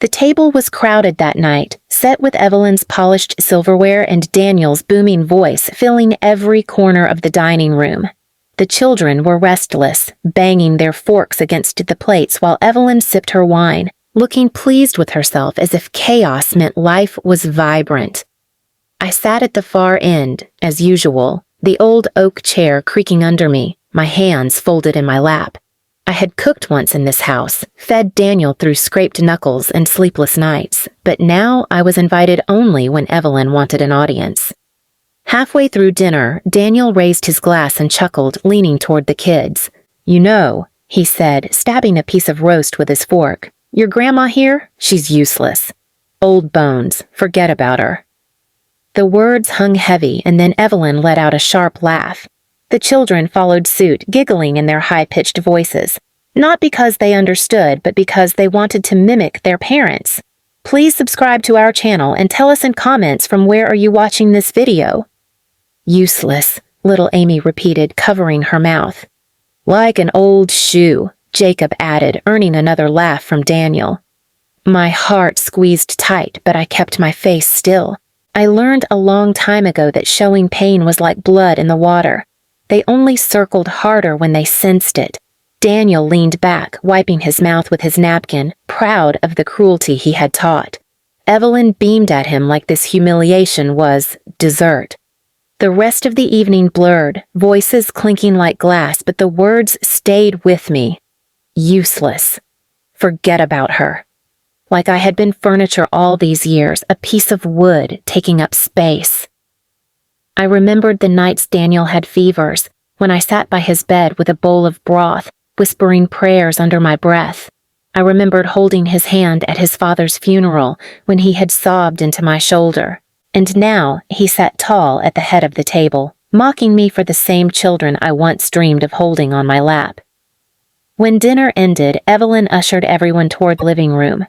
The table was crowded that night, set with Evelyn's polished silverware and Daniel's booming voice filling every corner of the dining room. The children were restless, banging their forks against the plates while Evelyn sipped her wine, looking pleased with herself as if chaos meant life was vibrant. I sat at the far end, as usual, the old oak chair creaking under me, my hands folded in my lap. I had cooked once in this house, fed Daniel through scraped knuckles and sleepless nights, but now I was invited only when Evelyn wanted an audience. Halfway through dinner, Daniel raised his glass and chuckled, leaning toward the kids. "You know," he said, stabbing a piece of roast with his fork, "your grandma here? She's useless. Old bones, forget about her." The words hung heavy, and then Evelyn let out a sharp laugh. The children followed suit, giggling in their high-pitched voices, not because they understood, but because they wanted to mimic their parents. Please subscribe to our channel and tell us in comments from where are you watching this video. "Useless," little Amy repeated, covering her mouth. "Like an old shoe," Jacob added, earning another laugh from Daniel. My heart squeezed tight, but I kept my face still. I learned a long time ago that showing pain was like blood in the water. They only circled harder when they sensed it. Daniel leaned back, wiping his mouth with his napkin, proud of the cruelty he had taught. Evelyn beamed at him like this humiliation was dessert. The rest of the evening blurred, voices clinking like glass, but the words stayed with me. Useless. Forget about her. Like I had been furniture all these years, a piece of wood taking up space. I remembered the nights Daniel had fevers, when I sat by his bed with a bowl of broth, whispering prayers under my breath. I remembered holding his hand at his father's funeral when he had sobbed into my shoulder. And now he sat tall at the head of the table, mocking me for the same children I once dreamed of holding on my lap. When dinner ended, Evelyn ushered everyone toward the living room.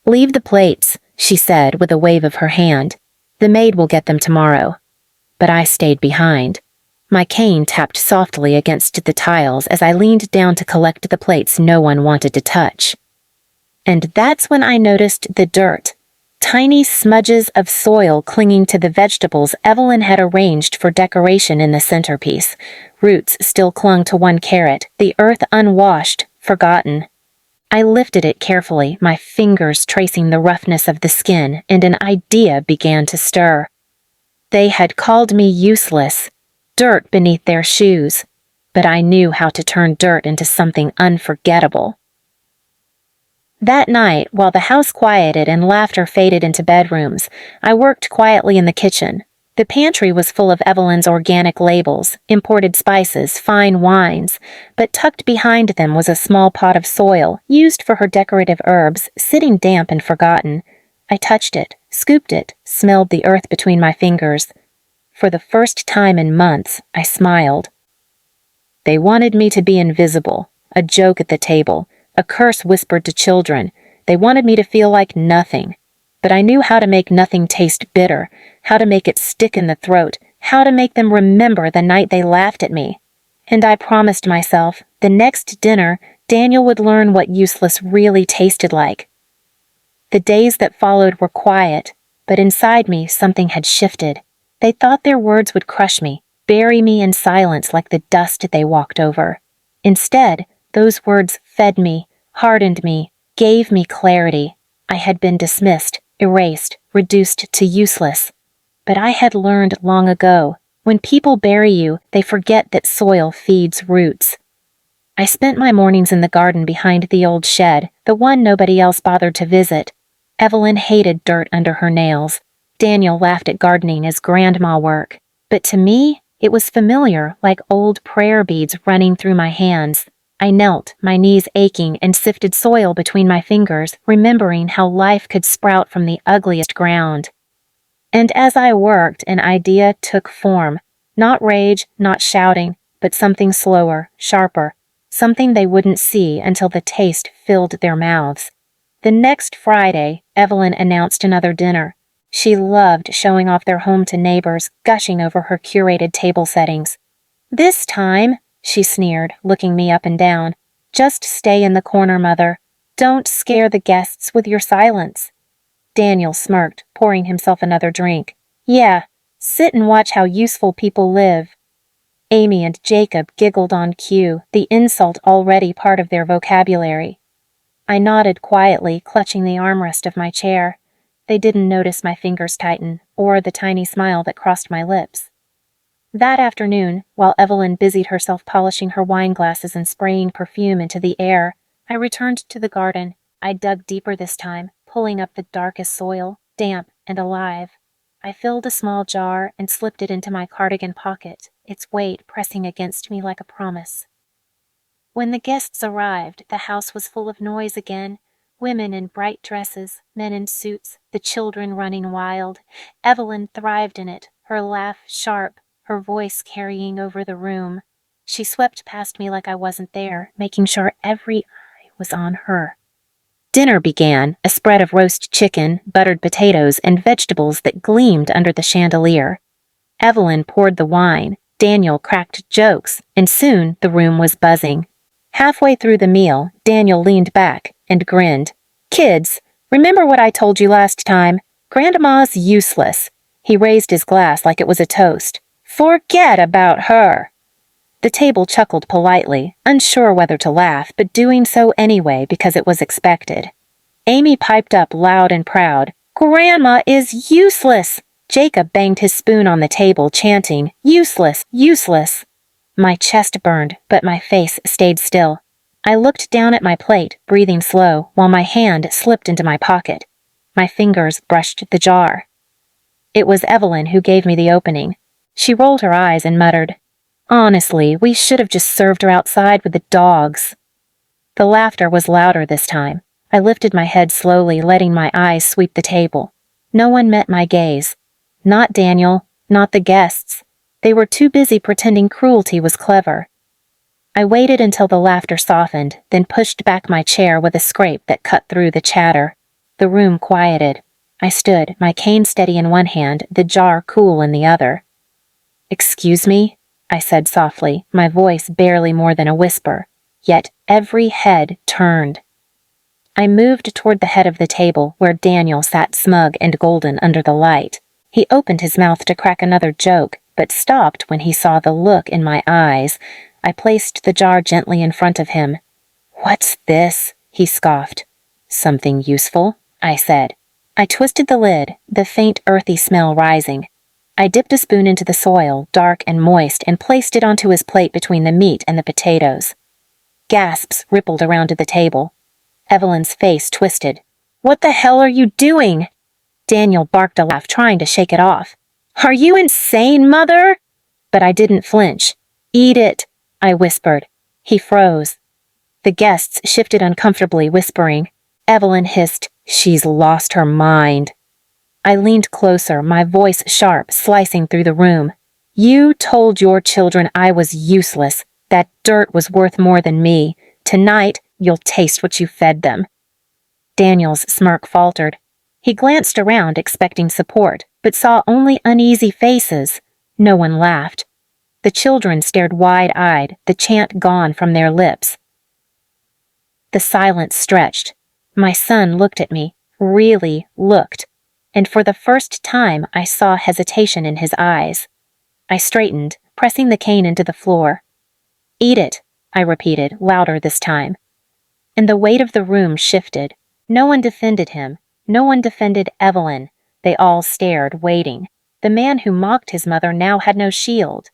"Leave the plates," she said with a wave of her hand. "The maid will get them tomorrow." But I stayed behind. My cane tapped softly against the tiles as I leaned down to collect the plates no one wanted to touch. And that's when I noticed the dirt. Tiny smudges of soil clinging to the vegetables Evelyn had arranged for decoration in the centerpiece. Roots still clung to one carrot, the earth unwashed, forgotten. I lifted it carefully, my fingers tracing the roughness of the skin, and an idea began to stir. They had called me useless, dirt beneath their shoes, but I knew how to turn dirt into something unforgettable. That night, while the house quieted and laughter faded into bedrooms, I worked quietly in the kitchen. The pantry was full of Evelyn's organic labels, imported spices, fine wines, but tucked behind them was a small pot of soil, used for her decorative herbs, sitting damp and forgotten. I touched it, scooped it, smelled the earth between my fingers. For the first time in months, I smiled. They wanted me to be invisible, a joke at the table, a curse whispered to children. They wanted me to feel like nothing. But I knew how to make nothing taste bitter, how to make it stick in the throat, how to make them remember the night they laughed at me. And I promised myself, the next dinner, Daniel would learn what useless really tasted like. The days that followed were quiet, but inside me something had shifted. They thought their words would crush me, bury me in silence like the dust they walked over. Instead, those words fed me, hardened me, gave me clarity. I had been dismissed, erased, reduced to useless. But I had learned long ago, when people bury you, they forget that soil feeds roots. I spent my mornings in the garden behind the old shed, the one nobody else bothered to visit. Evelyn hated dirt under her nails. Daniel laughed at gardening as grandma work. But to me, it was familiar, like old prayer beads running through my hands. I knelt, my knees aching, and sifted soil between my fingers, remembering how life could sprout from the ugliest ground. And as I worked, an idea took form. Not rage, not shouting, but something slower, sharper, something they wouldn't see until the taste filled their mouths. The next Friday, Evelyn announced another dinner. She loved showing off their home to neighbors, gushing over her curated table settings. "This time," she sneered, looking me up and down. "Just stay in the corner, Mother. Don't scare the guests with your silence. Daniel smirked, pouring himself another drink. Yeah, sit and watch how useful people live. Amy and Jacob giggled on cue, the insult already part of their vocabulary. I nodded quietly, clutching the armrest of my chair. They didn't notice my fingers tighten, or the tiny smile that crossed my lips. That afternoon, while Evelyn busied herself polishing her wine glasses and spraying perfume into the air, I returned to the garden. I dug deeper this time, pulling up the darkest soil, damp and alive. I filled a small jar and slipped it into my cardigan pocket, its weight pressing against me like a promise. When the guests arrived, the house was full of noise again. Women in bright dresses, men in suits, the children running wild. Evelyn thrived in it, her laugh sharp, her voice carrying over the room. She swept past me like I wasn't there, making sure every eye was on her. Dinner began, a spread of roast chicken, buttered potatoes, and vegetables that gleamed under the chandelier. Evelyn poured the wine, Daniel cracked jokes, and soon the room was buzzing. Halfway through the meal, Daniel leaned back and grinned. Kids, remember what I told you last time? Grandma's useless. He raised his glass like it was a toast. Forget about her. The table chuckled politely, unsure whether to laugh, but doing so anyway because it was expected. Amy piped up loud and proud. Grandma is useless. Jacob banged his spoon on the table, chanting, Useless, useless. My chest burned, but my face stayed still. I looked down at my plate, breathing slow, while my hand slipped into my pocket. My fingers brushed the jar. It was Evelyn who gave me the opening. She rolled her eyes and muttered, Honestly, we should have just served her outside with the dogs. The laughter was louder this time. I lifted my head slowly, letting my eyes sweep the table. No one met my gaze. Not Daniel, not the guests. They were too busy pretending cruelty was clever. I waited until the laughter softened, then pushed back my chair with a scrape that cut through the chatter. The room quieted. I stood, my cane steady in one hand, the jar cool in the other. Excuse me? I said softly, my voice barely more than a whisper, yet every head turned. I moved toward the head of the table, where Daniel sat smug and golden under the light. He opened his mouth to crack another joke, but stopped when he saw the look in my eyes. I placed the jar gently in front of him. What's this? He scoffed. Something useful, I said. I twisted the lid, the faint earthy smell rising. I dipped a spoon into the soil, dark and moist, and placed it onto his plate between the meat and the potatoes. Gasps rippled around to the table. Evelyn's face twisted. What the hell are you doing? Daniel barked a laugh, trying to shake it off. Are you insane, Mother? But I didn't flinch. Eat it, I whispered. He froze. The guests shifted uncomfortably, whispering. Evelyn hissed, She's lost her mind. I leaned closer, my voice sharp, slicing through the room. You told your children I was useless. That dirt was worth more than me. Tonight, you'll taste what you fed them. Daniel's smirk faltered. He glanced around, expecting support, but saw only uneasy faces. No one laughed. The children stared wide-eyed, the chant gone from their lips. The silence stretched. My son looked at me, really looked, and for the first time I saw hesitation in his eyes. I straightened, pressing the cane into the floor. Eat it, I repeated, louder this time. And the weight of the room shifted. No one defended him. No one defended Evelyn. They all stared, waiting. The man who mocked his mother now had no shield.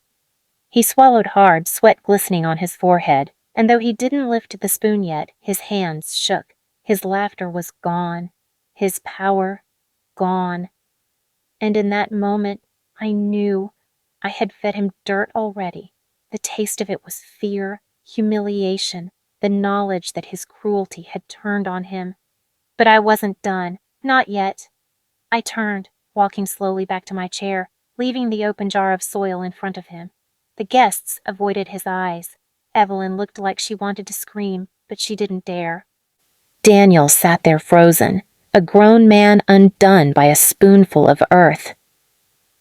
He swallowed hard, sweat glistening on his forehead, and though he didn't lift the spoon yet, his hands shook. His laughter was gone. His power gone. And in that moment, I knew I had fed him dirt already. The taste of it was fear, humiliation, the knowledge that his cruelty had turned on him. But I wasn't done. Not yet. I turned, walking slowly back to my chair, leaving the open jar of soil in front of him. The guests avoided his eyes. Evelyn looked like she wanted to scream, but she didn't dare. Daniel sat there frozen, a grown man undone by a spoonful of earth.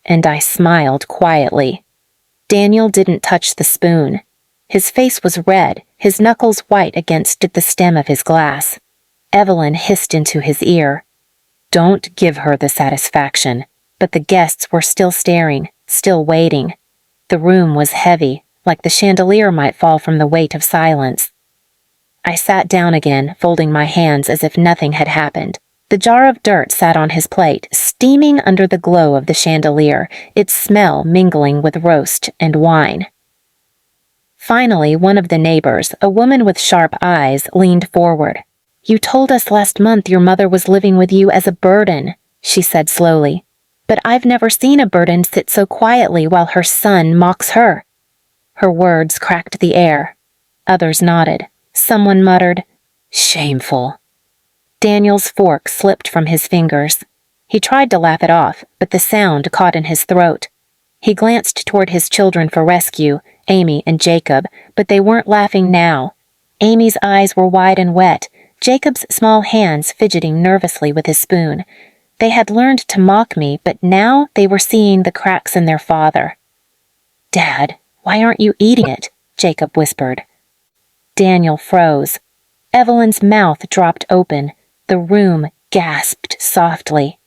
And I smiled quietly. Daniel didn't touch the spoon. His face was red, his knuckles white against the stem of his glass. Evelyn hissed into his ear. "Don't give her the satisfaction." But the guests were still staring, still waiting. The room was heavy, like the chandelier might fall from the weight of silence. I sat down again, folding my hands as if nothing had happened. The jar of dirt sat on his plate, steaming under the glow of the chandelier, its smell mingling with roast and wine. Finally, one of the neighbors, a woman with sharp eyes, leaned forward. "You told us last month your mother was living with you as a burden," she said slowly. "But I've never seen a burden sit so quietly while her son mocks her." Her words cracked the air. Others nodded. Someone muttered, "Shameful." Daniel's fork slipped from his fingers. He tried to laugh it off, but the sound caught in his throat. He glanced toward his children for rescue, Amy and Jacob, but they weren't laughing now. Amy's eyes were wide and wet, Jacob's small hands fidgeting nervously with his spoon. They had learned to mock me, but now they were seeing the cracks in their father. "Dad, why aren't you eating it?" Jacob whispered. Daniel froze. Evelyn's mouth dropped open. The room gasped softly.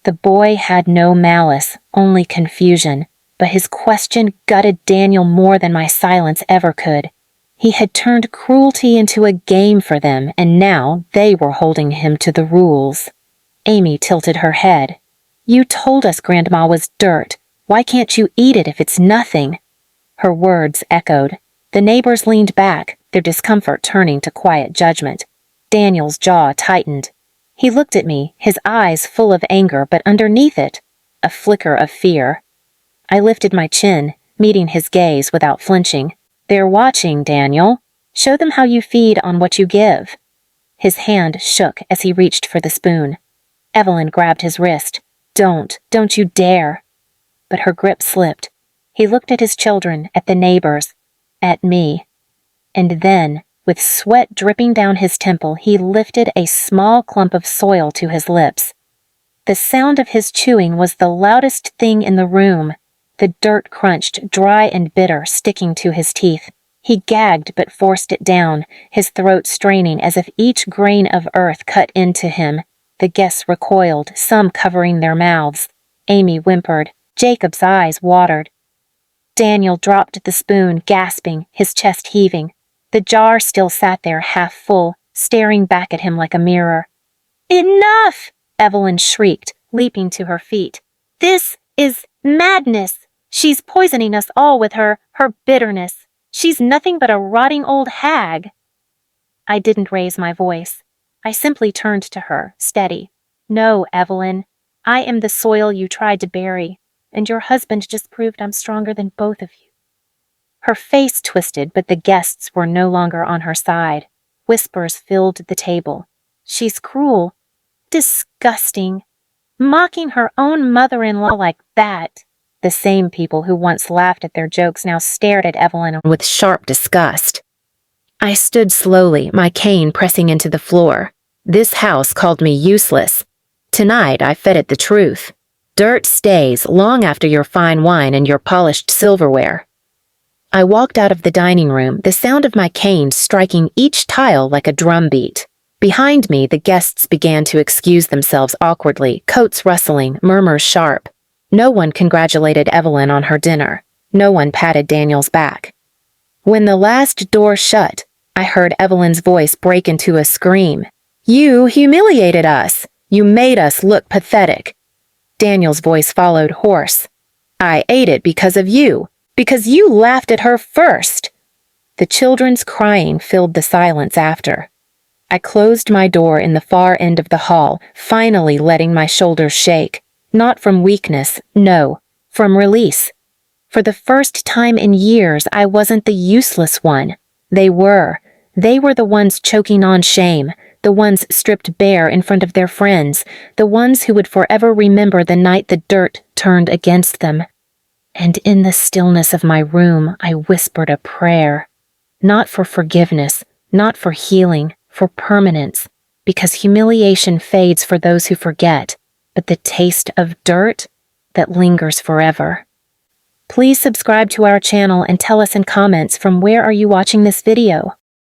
The boy had no malice, only confusion, but his question gutted Daniel more than my silence ever could. He had turned cruelty into a game for them, and now they were holding him to the rules. Amy tilted her head. "You told us Grandma was dirt. Why can't you eat it if it's nothing?" Her words echoed. The neighbors leaned back, their discomfort turning to quiet judgment. Daniel's jaw tightened. He looked at me, his eyes full of anger, but underneath it, a flicker of fear. I lifted my chin, meeting his gaze without flinching. "They're watching, Daniel. Show them how you feed on what you give." His hand shook as he reached for the spoon. Evelyn grabbed his wrist. Don't you dare." But her grip slipped. He looked at his children, at the neighbors, at me. And then, with sweat dripping down his temple, he lifted a small clump of soil to his lips. The sound of his chewing was the loudest thing in the room. The dirt crunched, dry and bitter, sticking to his teeth. He gagged but forced it down, his throat straining as if each grain of earth cut into him. The guests recoiled, some covering their mouths. Amy whimpered. Jacob's eyes watered. Daniel dropped the spoon, gasping, his chest heaving. The jar still sat there half full, staring back at him like a mirror. "Enough!" Evelyn shrieked, leaping to her feet. "This is madness! She's poisoning us all with her bitterness. She's nothing but a rotting old hag." I didn't raise my voice. I simply turned to her, steady. "No, Evelyn. I am the soil you tried to bury, and your husband just proved I'm stronger than both of you." Her face twisted, but the guests were no longer on her side. Whispers filled the table. "She's cruel. Disgusting. Mocking her own mother-in-law like that." The same people who once laughed at their jokes now stared at Evelyn with sharp disgust. I stood slowly, my cane pressing into the floor. This house called me useless. Tonight I fed it the truth. Dirt stays long after your fine wine and your polished silverware. I walked out of the dining room, the sound of my cane striking each tile like a drumbeat. Behind me, the guests began to excuse themselves awkwardly, coats rustling, murmurs sharp. No one congratulated Evelyn on her dinner. No one patted Daniel's back. When the last door shut, I heard Evelyn's voice break into a scream. "You humiliated us! You made us look pathetic!" Daniel's voice followed, hoarse. "I ate it because of you! Because you laughed at her first!" The children's crying filled the silence after. I closed my door in the far end of the hall, finally letting my shoulders shake. Not from weakness, no, from release. For the first time in years, I wasn't the useless one. They were. They were the ones choking on shame, the ones stripped bare in front of their friends, the ones who would forever remember the night the dirt turned against them. And in the stillness of my room, I whispered a prayer. Not for forgiveness, not for healing, for permanence, because humiliation fades for those who forget, but the taste of dirt, that lingers forever. Please subscribe to our channel and tell us in comments from where are you watching this video.